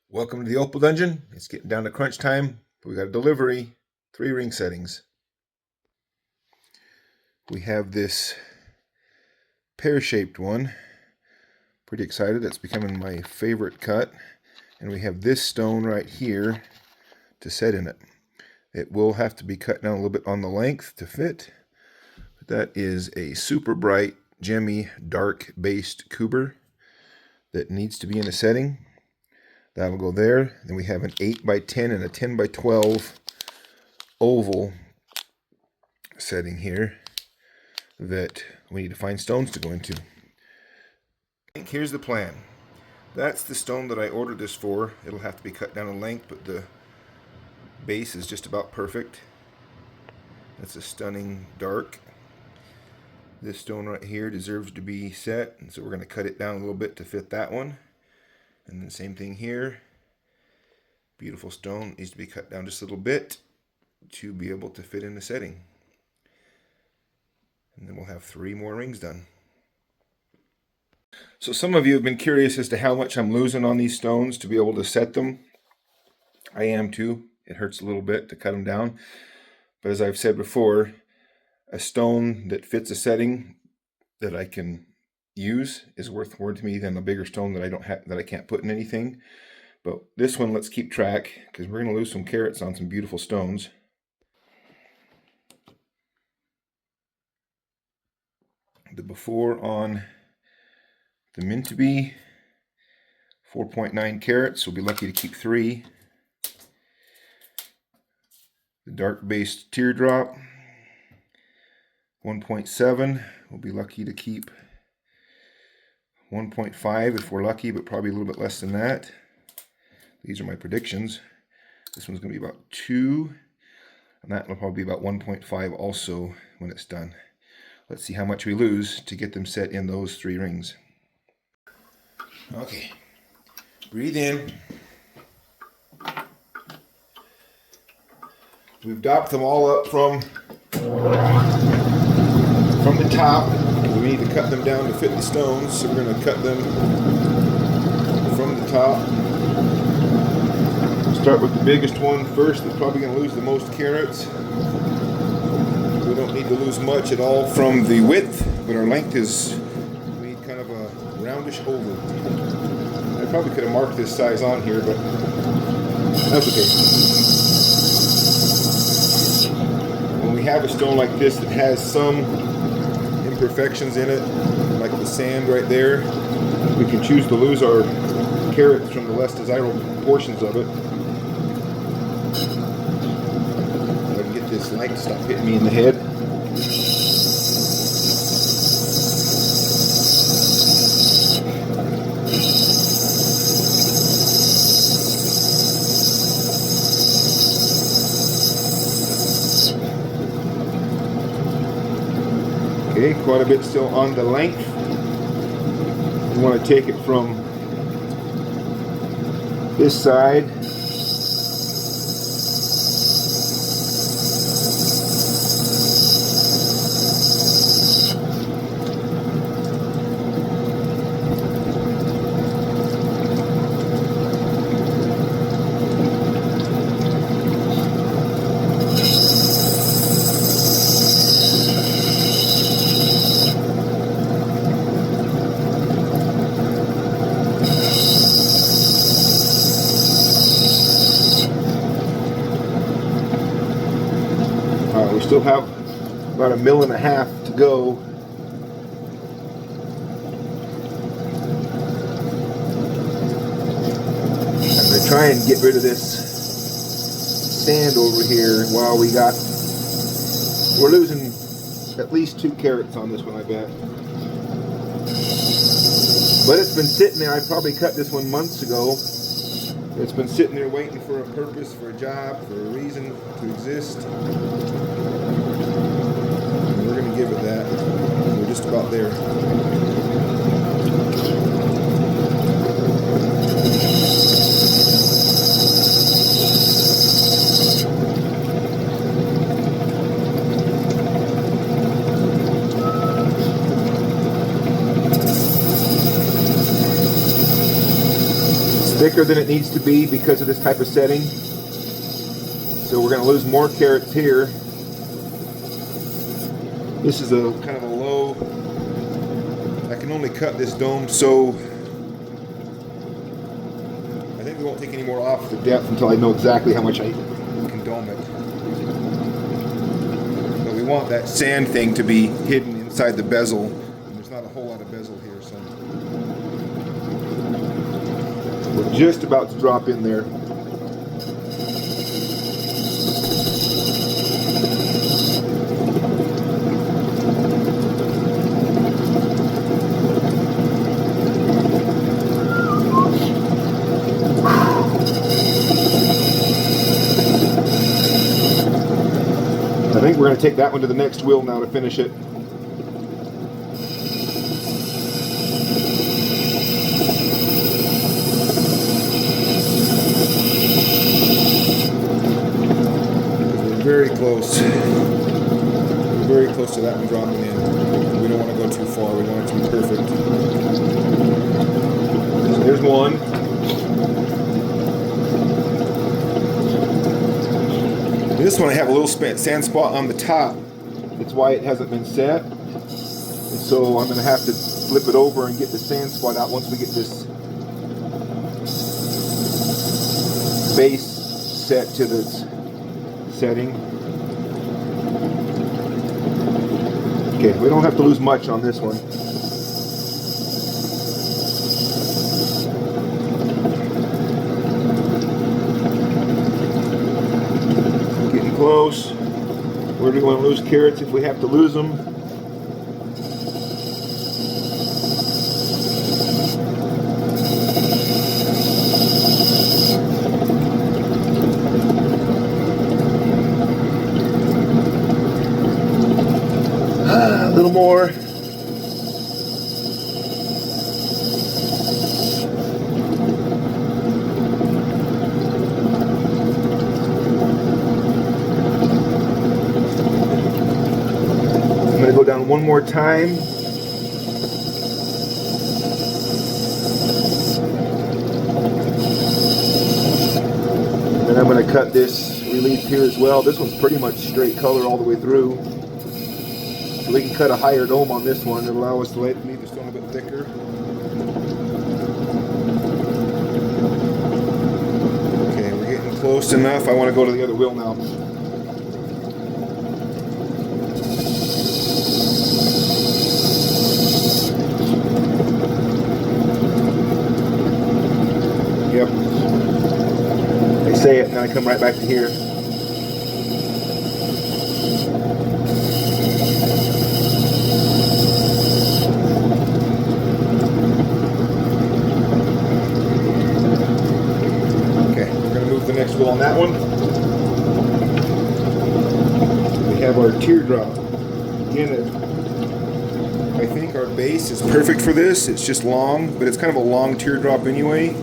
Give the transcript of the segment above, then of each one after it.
Welcome to the Opal Dungeon. It's getting down to crunch time. We got a delivery, 3 ring settings. We have this pear-shaped one. Pretty excited. That's becoming my favorite cut. And we have this stone right here to set in it. It will have to be cut down a little bit on the length to fit. But that is a super bright, gemmy, dark-based Cooper that needs to be in a setting. That'll go there. Then we have an 8x10 and a 10x12 oval setting here that we need to find stones to go into. Here's the plan. That's the stone that I ordered this for. It'll have to be cut down in length, but the base is just about perfect. That's a stunning dark. This stone right here deserves to be set, and so we're going to cut it down a little bit to fit that one. And then same thing here. Beautiful stone needs to be cut down just a little bit to be able to fit in the setting. And then we'll have 3 more rings done. So some of you have been curious as to how much I'm losing on these stones to be able to set them. I am too. It hurts a little bit to cut them down. But as I've said before, a stone that fits a setting that I can use is worth more to me than a bigger stone that I can't put in anything. But this one, let's keep track, because we're going to lose some carats on some beautiful stones. The before on the Mintaby, 4.9 carats. We'll be lucky to keep 3. The dark based teardrop, 1.7. We'll be lucky to keep 1.5 if we're lucky, but probably a little bit less than that. These are my predictions. This one's going to be about 2, and that will probably be about 1.5 also when it's done. Let's see how much we lose to get them set in those 3 rings. Okay, breathe in. We've dopped them all up from the top. We need to cut them down to fit the stones, so we're going to cut them from the top. Start with the biggest one first. That's probably going to lose the most carats. We don't need to lose much at all from the width, but our length is, we need kind of a roundish oval. I probably could have marked this size on here, but that's okay. When we have a stone like this that has some imperfections in it, like the sand right there, we can choose to lose our carats from the less desirable portions of it. If I can get this light to stop hitting me in the head. Okay, quite a bit still on the length. We want to take it from this side. We still have about 1.5 mils to go. I'm going to try and get rid of this sand over here while we're losing at least 2 carats on this one, I bet. But it's been sitting there. I probably cut this one months ago. It's been sitting there waiting for a purpose, for a job, for a reason to exist. And we're going to give it that. We're just about there. thicker than it needs to be because of this type of setting. So we're going to lose more carrots here. This is a kind of a low. I can only cut this dome, so I think we won't take any more off the depth until I know exactly how much I can dome it. But we want that sand thing to be hidden inside the bezel. And there's not a whole lot of bezel here, so we're just about to drop in there. I think we're going to take that one to the next wheel now to finish it. We're very close. We're very close to that one dropping in. We don't want to go too far. We want it to be perfect. So there's one. This one I have a little sand spot on the top. That's why it hasn't been set. And so I'm going to have to flip it over and get the sand spot out once we get this base set to this setting. Okay, we don't have to lose much on this one. Close. Where do we want to lose carrots if we have to lose them? A little more. I'm going to go down one more time. And then I'm going to cut this relief here as well. This one's pretty much straight color all the way through. So we can cut a higher dome on this one. It'll allow us to leave the stone a bit thicker. Okay, we're getting close enough. I want to go to the other wheel now. Yep. I say it and then I come right back to here. Okay, we're going to move the next wheel on that one. We have our teardrop. Again, I think our base is perfect for this. It's just long, but it's kind of a long teardrop anyway.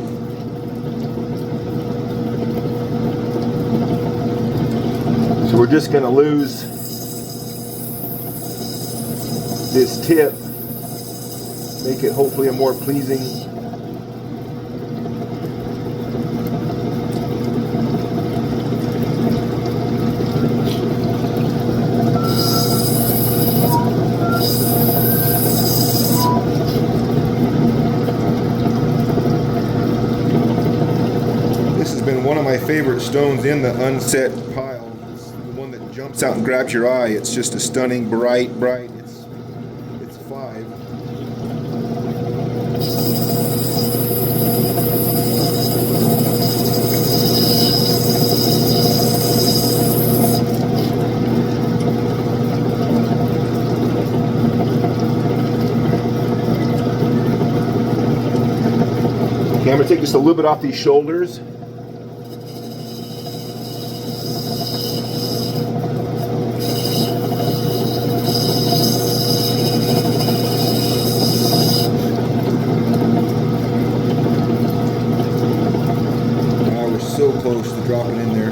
So we're just going to lose this tip, make it hopefully a more pleasing. This has been one of my favorite stones in the unset pile. Jumps out and grabs your eye. It's just a stunning, bright. It's 5. Okay, I'm going to take just a little bit off these shoulders. So close to dropping in there.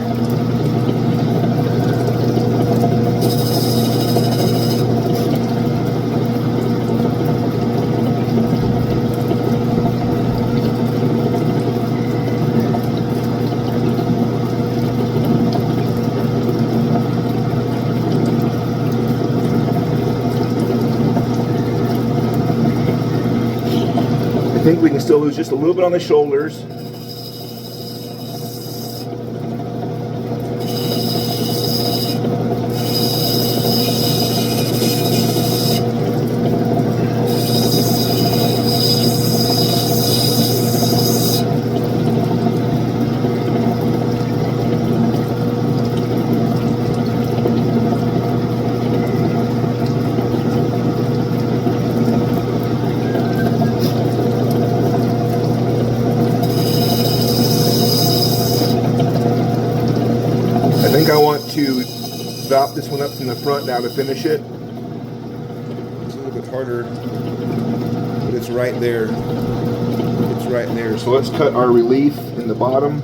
think we can still lose just a little bit on the shoulders. I think I want to drop this one up from the front now to finish it. It's a little bit harder, but it's right there. It's right there. So let's cut our relief in the bottom.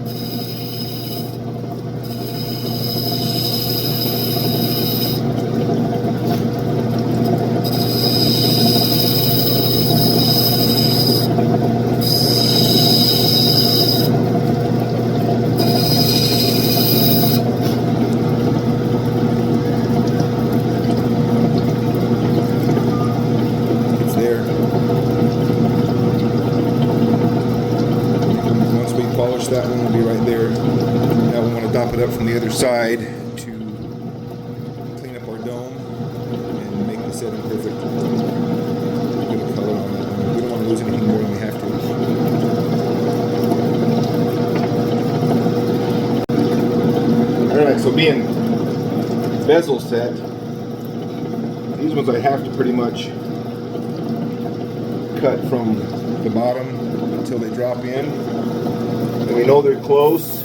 That one will be right there. Now we want to dop it up from the other side to clean up our dome and make the setting perfect. Get a color on that one. We don't want to lose anything more than we have to. Alright, so being bezel set, these ones I have to pretty much cut from the bottom until they drop in. And we know they're close.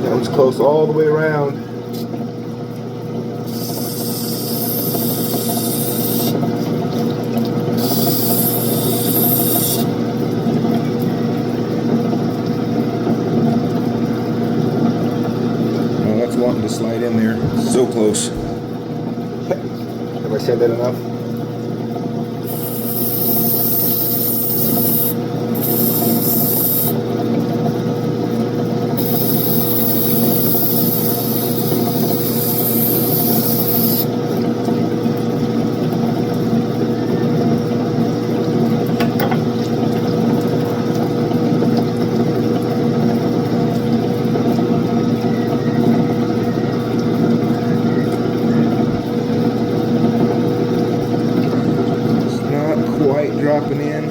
That one's close all the way around. Wanting to slide in there. So close. Have I said that enough? Dropping in.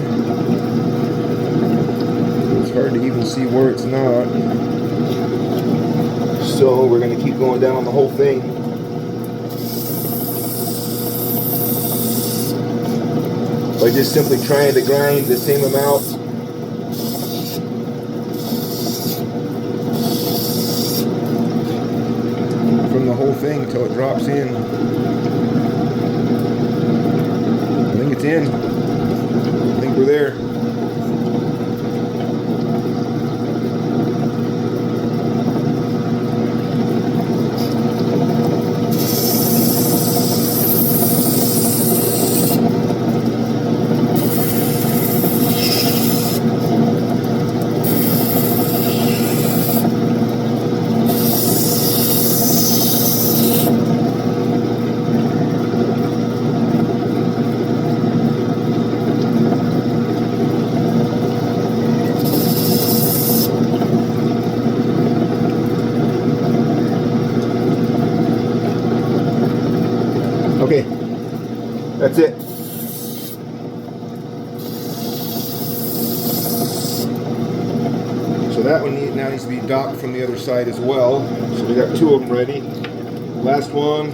It's hard to even see where it's not. So we're going to keep going down on the whole thing. By just simply trying to grind the same amount. From the whole thing until it drops in. I think it's in. I think we're there. Okay, that's it. So that one now needs to be docked from the other side as well. So we got two of them ready. Last one.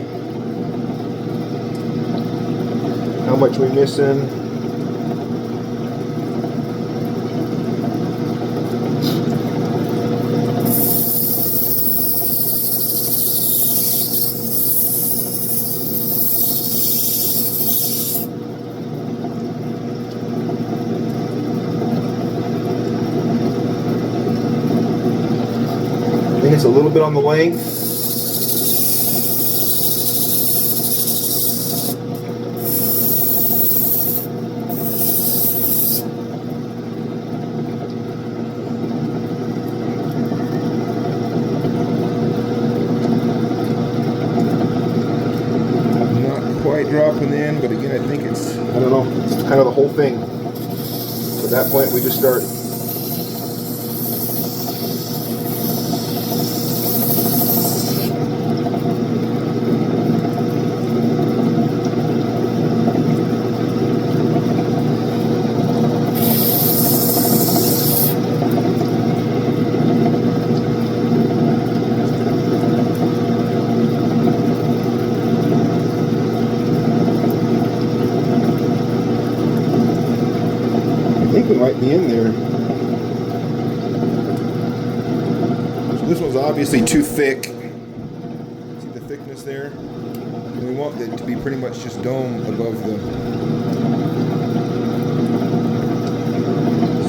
How much we missing? I think it's a little bit on the length. might drop in the end, but again, I think it's, I don't know, it's kind of the whole thing. So at that point, we just start. I think we might be in there. So this one's obviously too thick. See the thickness there? And we want it to be pretty much just dome above the.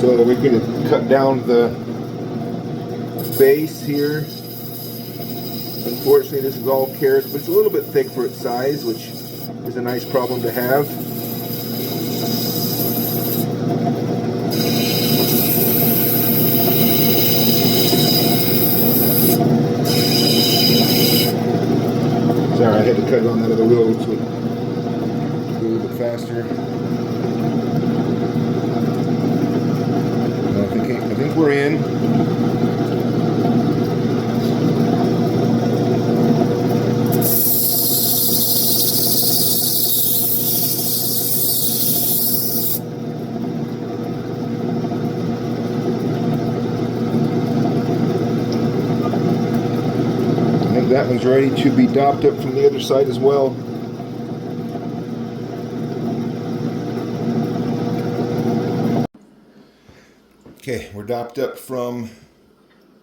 So we're going to cut down the base here. Unfortunately, this is all carrots, but it's a little bit thick for its size, which is a nice problem to have. Sorry, I had to cut it on that other road so it would go a little bit faster. I think we're in. That one's ready to be dopped up from the other side as well. Okay, we're dopped up from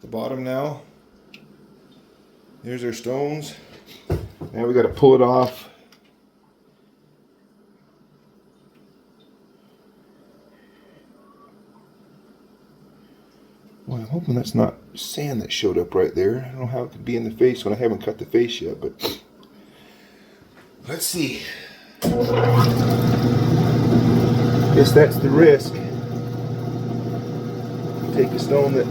the bottom now. There's our stones. Now we got to pull it off. Well, I'm hoping that's not sand that showed up right there. I don't know how it could be in the face when I haven't cut the face yet, but let's see. Guess that's the risk. Take a stone that,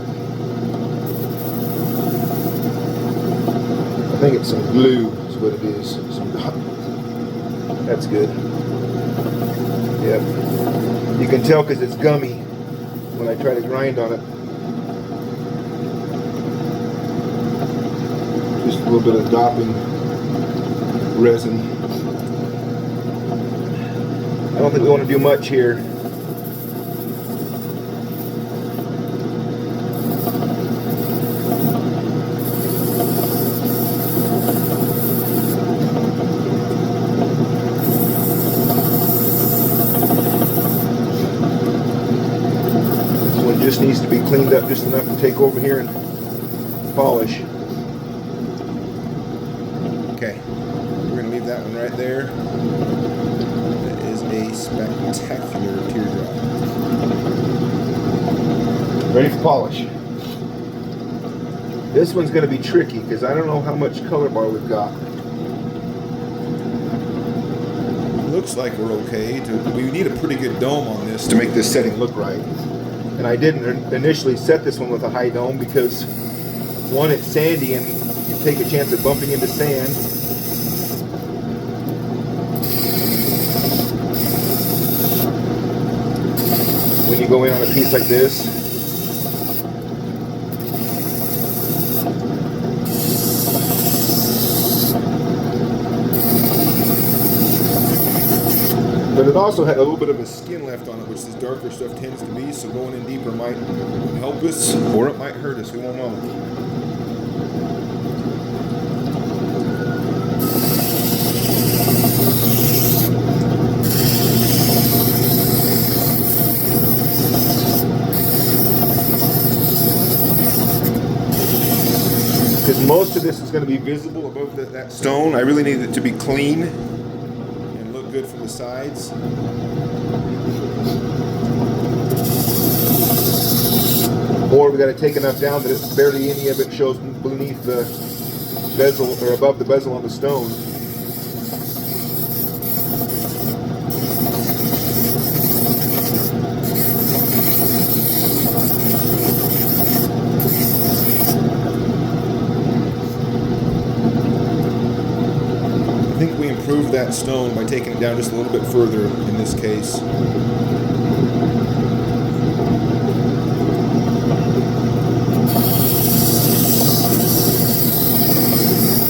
I think it's some glue is what it is. That's good. Yep. You can tell because it's gummy when I try to grind on it. Just a little bit of dopping resin. I don't think we want to do much here. This one just needs to be cleaned up just enough to take over here and polish. Okay, we're going to leave that one right there. That is a spectacular teardrop. Ready for polish. This one's going to be tricky because I don't know how much color bar we've got. Looks like we're okay. We need a pretty good dome on this to make this setting look right. And I didn't initially set this one with a high dome because one, it's sandy and you take a chance of bumping into sand. When you go in on a piece like this. But it also had a little bit of a skin left on it, which this darker stuff tends to be, so going in deeper might help us, or it might hurt us, we won't know. Because most of this is going to be visible above that stone. I really need it to be clean and look good from the sides. Or we got to take enough down that it's barely any of it shows beneath the bezel or above the bezel on the stone. improve that stone by taking it down just a little bit further in this case.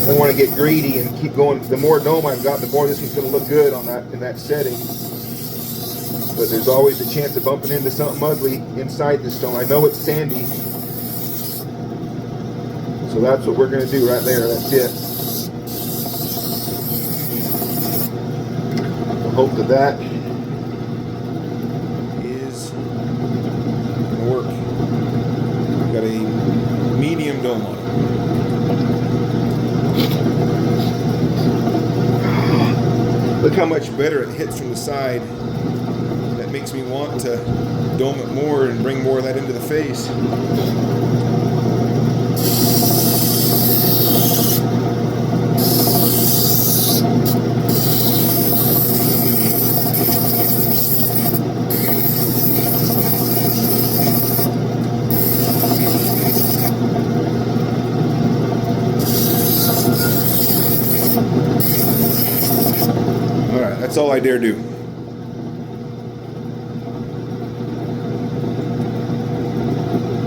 I want to get greedy and keep going. The more dome I've got, the more this one's going to look good on that in that setting. But there's always a chance of bumping into something ugly inside the stone. I know it's sandy, so that's what we're going to do right there. That's it. I hope that that is going to work. We've got a medium dome on it. Look how much better it hits from the side. That makes me want to dome it more and bring more of that into the face. Alright, that's all I dare do.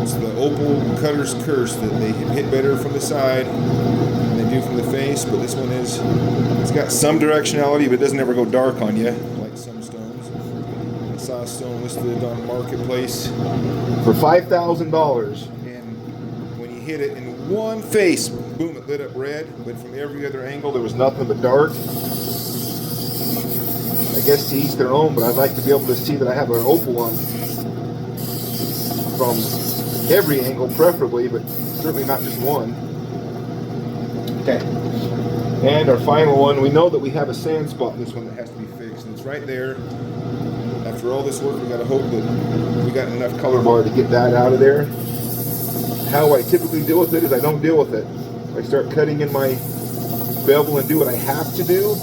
It's the Opal cutter's curse that they can hit better from the side than they do from the face, but this one it's got some directionality, but it doesn't ever go dark on you like some stones. I saw a stone listed on Marketplace for $5,000, and when you hit it in one face, boom, it lit up red, but from every other angle there was nothing but dark. I guess to each their own, but I'd like to be able to see that I have an Opal on from every angle, preferably, but certainly not just one. Okay. And our final one, we know that we have a sand spot in this one that has to be fixed, and it's right there. After all this work, we got to hope that we got enough color bar to get that out of there. How I typically deal with it is I don't deal with it. I start cutting in my bevel and do what I have to do.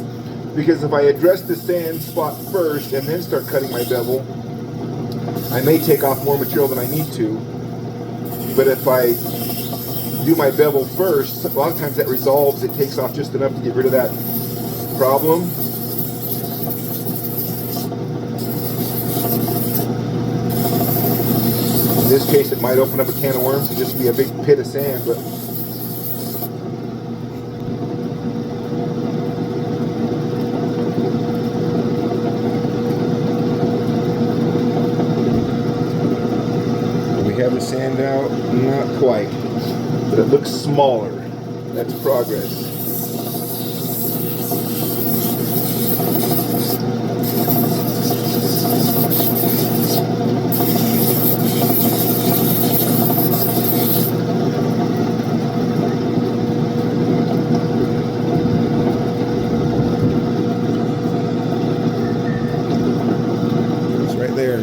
Because if I address the sand spot first and then start cutting my bevel, I may take off more material than I need to. But if I do my bevel first, a lot of times that resolves, it takes off just enough to get rid of that problem. In this case, it might open up a can of worms and just be a big pit of sand, but have the sand out? Not quite, but it looks smaller. That's progress. It's right there.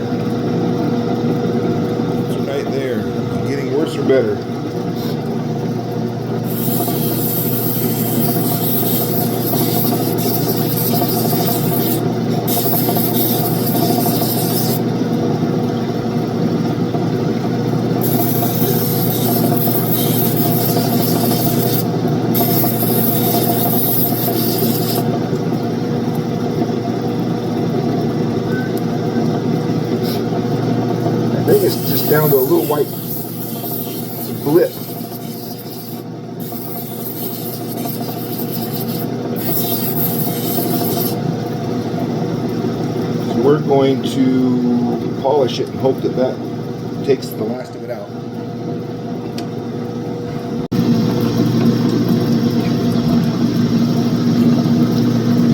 Worse or better? I think it's just down to a little white blip. So we're going to polish it and hope that that takes the last of it out.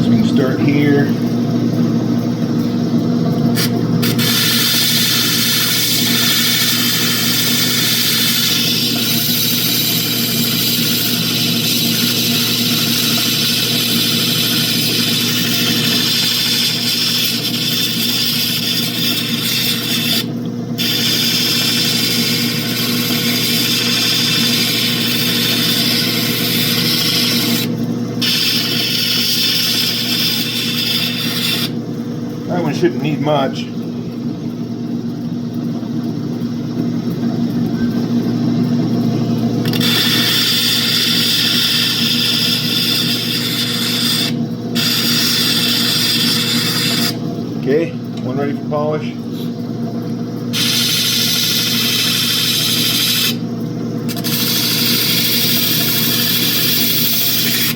So we can start here. That one shouldn't need much. Okay, one ready for polish.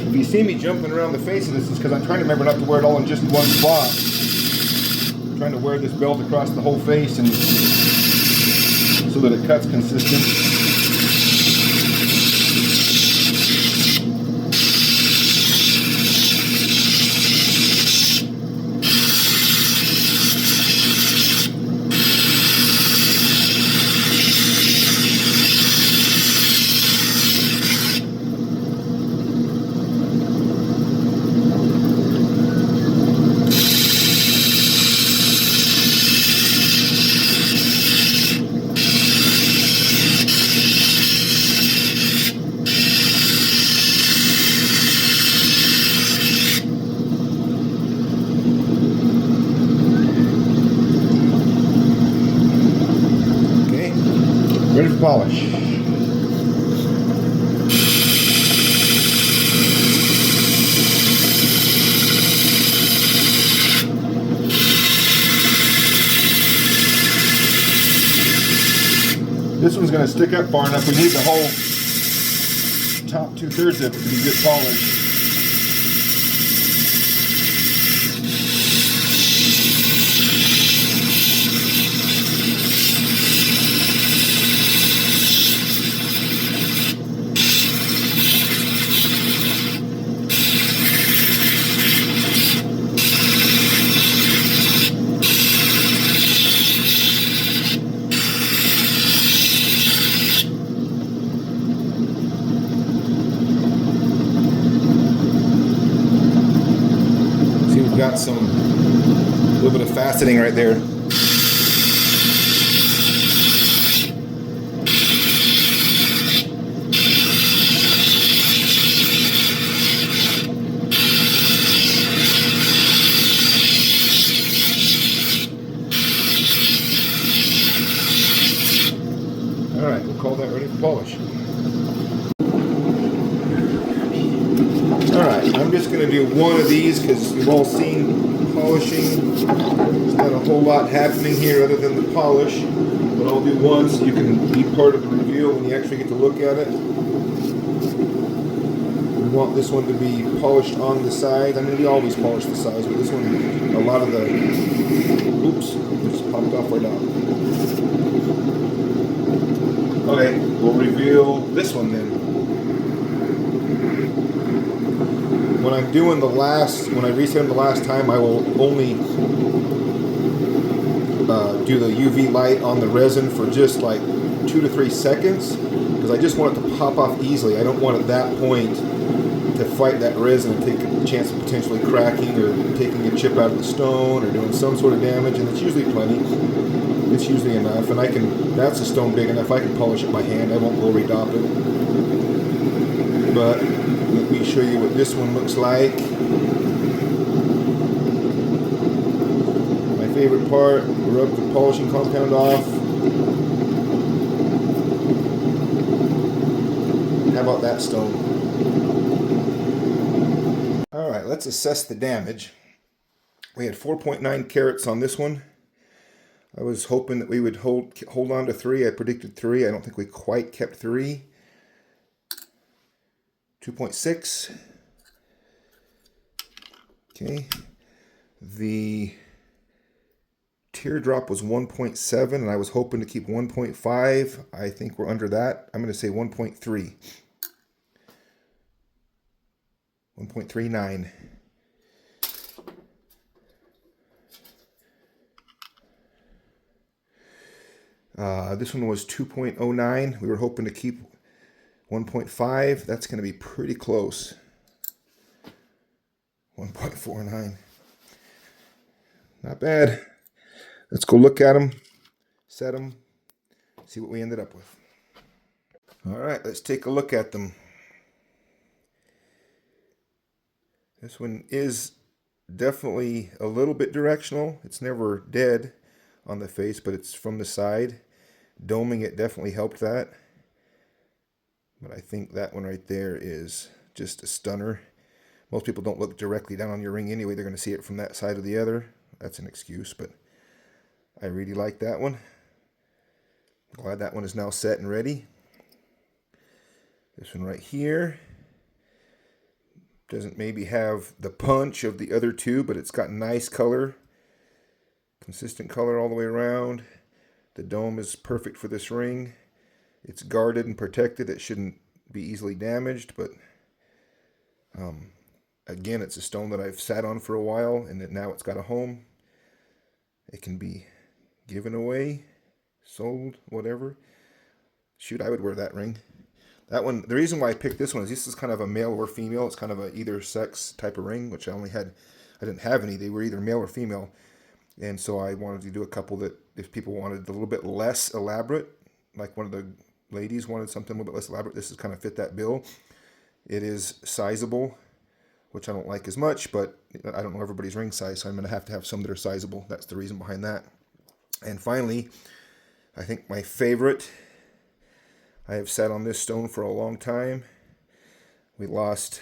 If you see me jumping around the face of this, it's because I'm trying to remember not to wear it all in just one spot. I'm trying to wear this belt across the whole face and so that it cuts consistent. Ready for polish. This one's going to stick up far enough. We need the whole top 2/3 of it to be good polish. Got some little bit of faceting right there. All right, we'll call that ready for polish. Alright, I'm just going to do one of these because you've all seen polishing. There's not a whole lot happening here other than the polish. But I'll do one so you can be part of the reveal when you actually get to look at it. We want this one to be polished on the sides. I mean, we always polish the sides, but this one, a lot of the... Oops, it just popped off right now. Okay, we'll reveal this one then. When I'm doing when I reset them the last time, I will only do the UV light on the resin for just like 2 to 3 seconds because I just want it to pop off easily. I don't want at that point to fight that resin and take a chance of potentially cracking or taking a chip out of the stone or doing some sort of damage, and it's usually plenty. It's usually enough, and that's a stone big enough, I can polish it by hand. I won't go redop it. But let me show you what this one looks like. My favorite part, rub the polishing compound off. How about that stone? Alright, let's assess the damage. We had 4.9 carats on this one. I was hoping that we would hold on to 3. I predicted 3. I don't think we quite kept 3. 2.6. Okay. The teardrop was 1.7, and I was hoping to keep 1.5. I think we're under that. I'm going to say 1.3. 1.39. This one was 2.09. We were hoping to keep 1.5. That's going to be pretty close. 1.49. Not bad. Let's go look at them, set them, see what we ended up with. All right, let's take a look at them. This one is definitely a little bit directional. It's never dead on the face, but it's from the side. Doming it definitely helped that. But I think that one right there is just a stunner. Most people don't look directly down on your ring anyway. They're going to see it from that side or the other. that's an excuse, but I really like that one. Glad that one is now set and ready. This one right here doesn't maybe have the punch of the other two, but it's got nice color, consistent color all the way around. The dome is perfect for this ring. It's guarded and protected. It shouldn't be easily damaged, but again, it's a stone that I've sat on for a while, and that now it's got a home. It can be given away, sold, whatever. Shoot, I would wear that ring. That one, the reason why I picked this one is this is kind of a male or female. It's kind of a either sex type of ring, which I didn't have any. They were either male or female. And so I wanted to do a couple that if people wanted a little bit less elaborate, like one of the ladies wanted something a little bit less elaborate, this is kind of fit that bill. It is sizable, which I don't like as much, but I don't know everybody's ring size, so I'm going to have some that are sizable. That's the reason behind that. And finally, I think my favorite, I have sat on this stone for a long time. We lost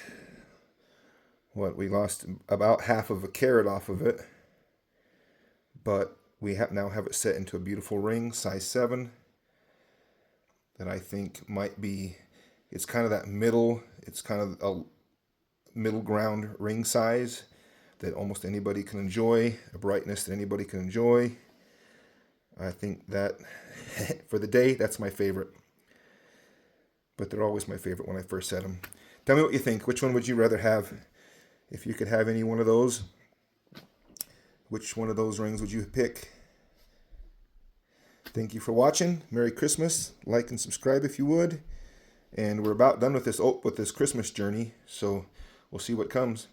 about half of a carat off of it, but we now have it set into a beautiful ring, size 7, that I think might be, it's kind of that middle, it's kind of a middle ground ring size that almost anybody can enjoy, a brightness that anybody can enjoy. I think that for the day, that's my favorite. But they're always my favorite when I first set them. Tell me what you think. Which one would you rather have? If you could have any one of those, which one of those rings would you pick? Thank you for watching. Merry Christmas. Like and subscribe if you would. And we're about done with this Christmas journey, so we'll see what comes.